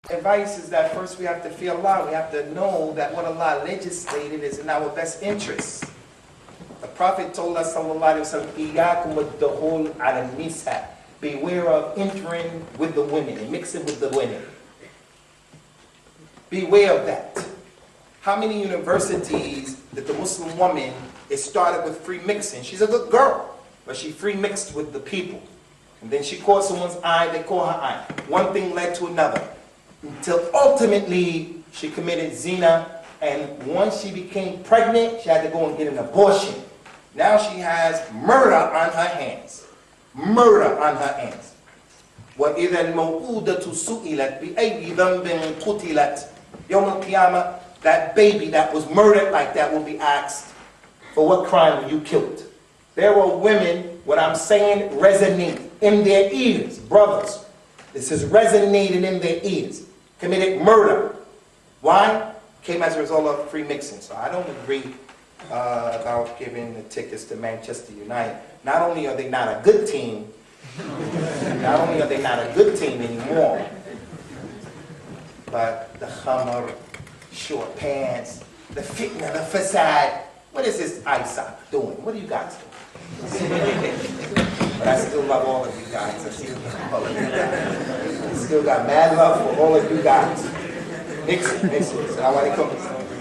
Advice is that first we have to fear Allah. We have to know that what Allah legislated is in our best interest. The Prophet told us, sallallahu alaihi wasallam, "Iyyakum wad-dukhul ala nisa." Beware of entering with the women and mixing with the women. Beware of that. How many universities that the Muslim woman is started with free mixing? She's a good girl, but she free mixed with the people. And then she caught someone's eye, they caught her eye. One thing led to another. Until ultimately she committed zina, and once she became pregnant, she had to go and get an abortion. Now she has murder on her hands. Murder on her hands. وَإِذَا الْمَوْءُودَةُ سُئِلَتْ بِأَيِّ ذَنْبٍ قُتِلَتْ يَوْمَ الْقِيَامَةِ. That baby that was murdered like that will be asked, for what crime were you killed? There were women, what I'm saying resonate in their ears. Brothers, this is resonating in their ears. Committed murder. Why? Came as a result of free mixing. So I don't agree about giving the tickets to Manchester United. Not only are they not a good team, not only are they not a good team anymore, but the khamar, short pants, the fitna, the facade. What is this ISoc doing? What are you guys doing? But I still love all of you guys. I still love all of you guys. I still got mad love for all of you guys. Mix it. So I want to come.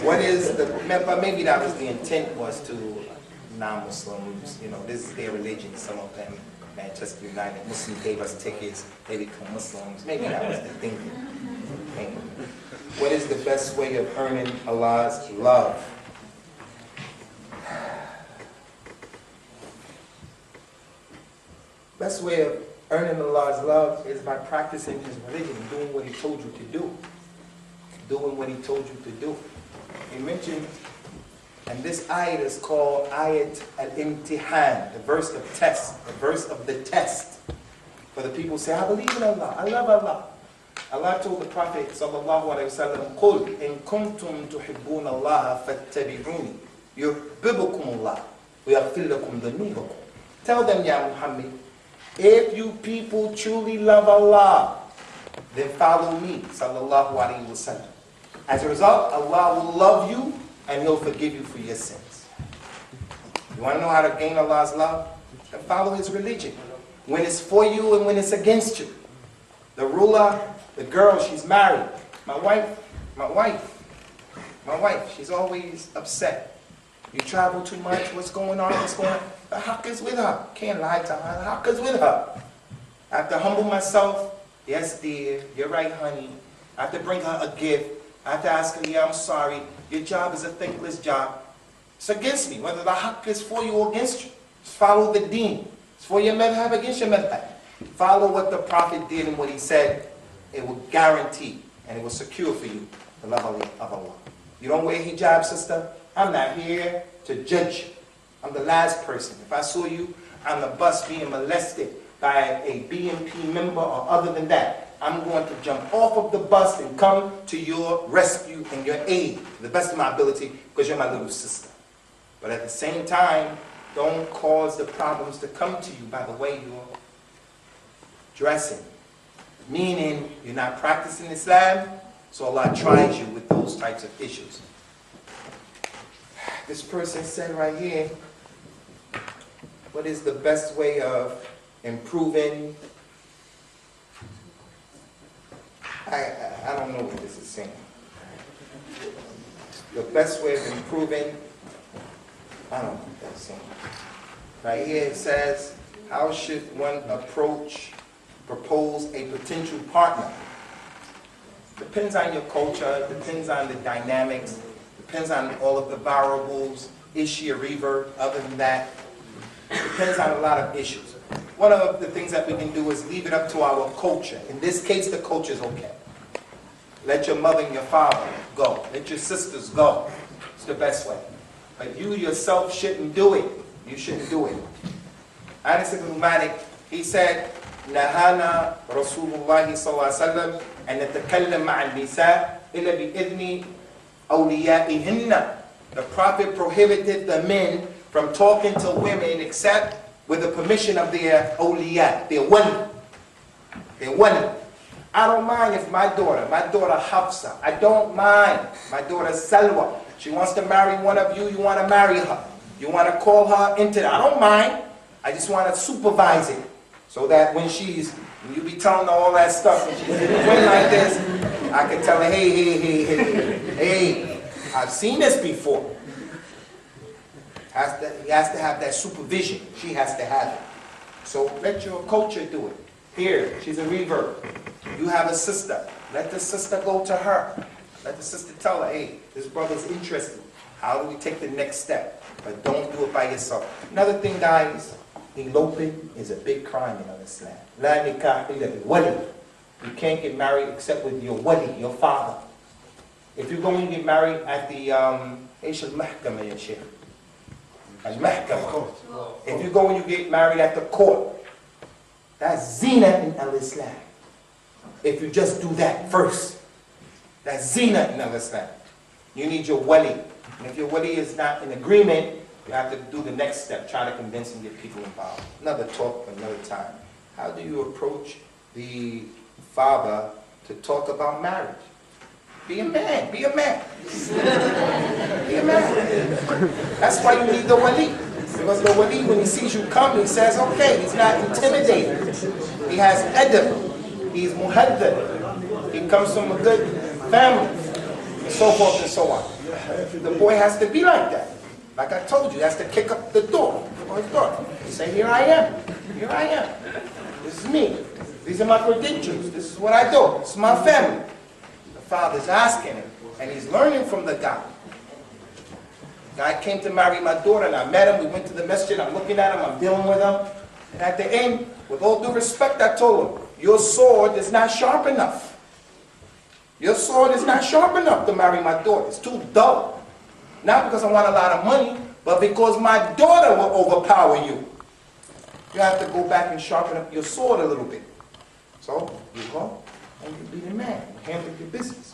What is the, but maybe that was the intent, was to non-Muslims, you know, this is their religion, some of them, Manchester United, Muslims gave us tickets, they become Muslims. Maybe that was the thinking. Maybe. What is the best way of earning Allah's love? Best way of earning Allah's love is by practicing His religion, doing what He told you to do. Doing what He told you to do. He mentioned, and this ayat is called ayat al-imtihan, the verse of test, the verse of the test. For the people say, I believe in Allah, I love Allah. Allah told the Prophet sallallahu alaihi wasallam, "Qul in kuntum tuhibbuna Allah fattabi'uni, yuhibbukum Allah, wa yaghfir lakum dhunubakum." Tell them, Ya Muhammad, if you people truly love Allah, then follow me, sallallahu alaihi wasallam. As a result, Allah will love you and He'll forgive you for your sins. You want to know how to gain Allah's love? Then follow His religion. When it's for you and when it's against you. The ruler, the girl, she's married. My wife, she's always upset. You travel too much, what's going on, The haqq is with her. Can't lie to her, the haqq is with her. I have to humble myself. Yes, dear, you're right, honey. I have to bring her a gift. I have to ask her, yeah, I'm sorry. Your job is a thankless job. It's against me, whether the haqq is for you or against you. Just follow the deen. It's for your madhab, against your madhab. Follow what the Prophet did and what he said. It will guarantee and it will secure for you the love of Allah. You don't wear hijab, sister? I'm not here to judge you. I'm the last person. If I saw you on the bus being molested by a BNP member or other than that, I'm going to jump off of the bus and come to your rescue and your aid to the best of my ability, because you're my little sister. But at the same time, don't cause the problems to come to you by the way you're dressing. Meaning, you're not practicing Islam, so Allah tries you with those types of issues. This person said right here, what is the best way of improving? I don't know what this is saying. The best way of improving, I don't know what that's saying. Right here it says, how should one propose a potential partner? Depends on your culture, depends on the dynamics, depends on all of the variables. Is she a revert? Other than that, depends on a lot of issues. One of the things that we can do is leave it up to our culture. In this case, the culture is okay. Let your mother and your father go. Let your sisters go. It's the best way. But you yourself shouldn't do it. You shouldn't do it. Anas ibn Malik, he said, Nahana Rasulullah sallallahu alaihi wasallam an natakallam ma'al nisa illa bi'idhni awliyaihinna. The Prophet prohibited the men from talking to women except with the permission of their awliya, their wali. Their wali. I don't mind if my daughter Hafsa, I don't mind. My daughter Salwa, she wants to marry one of you, you want to marry her. You want to call her into that. I don't mind. I just want to supervise it. So that when you be telling her all that stuff, and she's in the wind like this, I can tell her, hey, I've seen this before. He has to have that supervision. She has to have it. So let your culture do it. Here, she's a revert. You have a sister. Let the sister go to her. Let the sister tell her, hey, this brother's interested. How do we take the next step? But don't do it by yourself. Another thing, guys, eloping is a big crime in Islam. La nikah illa bil wali. You can't get married except with your wali, your father. If you're going to get married at the al-mahkama, ya Sheik. Al-mahkama. If you go and you get married at the court, that's zina in al-Islam. If you just do that first, that's zina in al-Islam. You need your wali. And if your wali is not in agreement, you have to do the next step. Try to convince and get people involved. Another talk for another time. How do you approach the father to talk about marriage? Be a man. Be a man. Be a man. That's why you need the wali. Because the wali, when he sees you come, he says, okay, he's not intimidated. He has adab. He's muhaddab. He comes from a good family. And so forth and so on. The boy has to be like that. Like I told you, he has to kick up the door for his daughter. He say, here I am. Here I am. This is me. These are my credentials. This is what I do. This is my family. The father's asking him, and he's learning from the guy. The guy came to marry my daughter, and I met him. We went to the masjid. I'm looking at him. I'm dealing with him. And at the end, with all due respect, I told him, your sword is not sharp enough. Your sword is not sharp enough to marry my daughter. It's too dull. Not because I want a lot of money, but because my daughter will overpower you. You have to go back and sharpen up your sword a little bit. So you go and you be the man. You handle your business.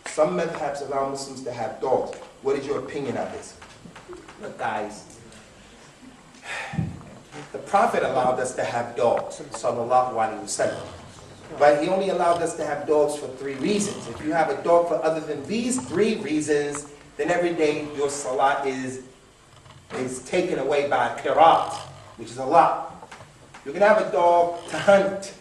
Some madhabs allow Muslims to have dogs. What is your opinion on this? Look, guys, the Prophet allowed us to have dogs, sallallahu alaihi wasallam. But he only allowed us to have dogs for 3 reasons. If you have a dog for other than these 3 reasons, then every day your salat is taken away by qirat, which is a lot. You can have a dog to hunt.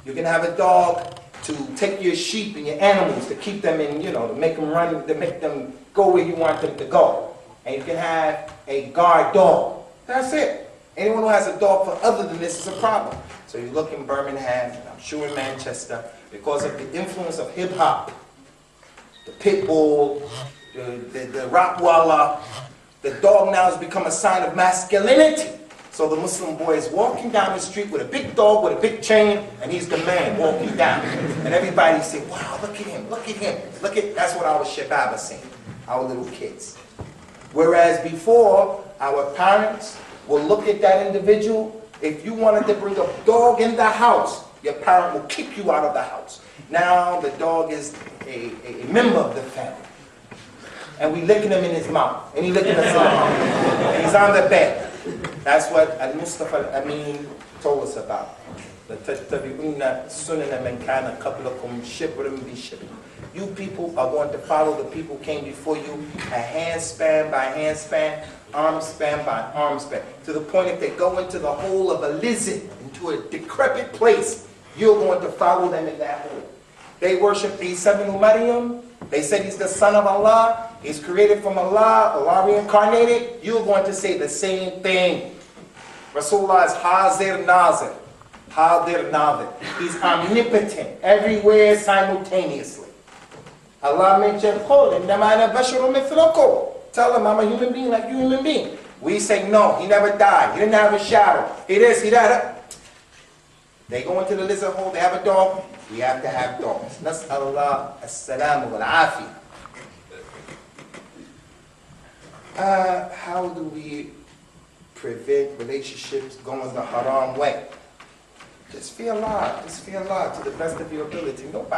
You can have a dog to take your sheep and your animals, to keep them in, to make them run, to make them go where you want them to go. And you can have a guard dog. That's it. Anyone who has a dog for other than this is a problem. So you look in Birmingham, and I'm sure in Manchester, because of the influence of hip-hop, the pit bull, the Rottweiler, the dog now has become a sign of masculinity. So the Muslim boy is walking down the street with a big dog with a big chain, and he's the man walking down. And everybody say, wow, look at him, look at him. That's what our shabab are saying, our little kids. Whereas before, our parents will look at that individual. If you wanted to bring a dog in the house, your parent will kick you out of the house. Now the dog is a member of the family. And we licking him in his mouth. And he licking us in the mouth. And he's on the bed. That's what Al-Mustafa Al-Amin told us about. You people are going to follow the people who came before you, a hand span by hand span, arm span by arm span. To the point if they go into the hole of a lizard, into a decrepit place, you're going to follow them in that hole. They worship Isa ibn Maryam. They said he's the son of Allah. He's created from Allah. Allah reincarnated. You're going to say the same thing. Rasulullah is Hazir Nazir. Hadir Nazir. He's omnipotent, everywhere simultaneously. Allah mentioned, tell him I'm a human being like you human being. We say no, he never died. He didn't have a shadow. He this, he that. They go into the lizard hole, they have a dog. We have to have dogs. Nas'Allah as-salamu wal-afiyah. How do we prevent relationships going the haram way? Just fear Allah. Just fear Allah to the best of your ability. Nobody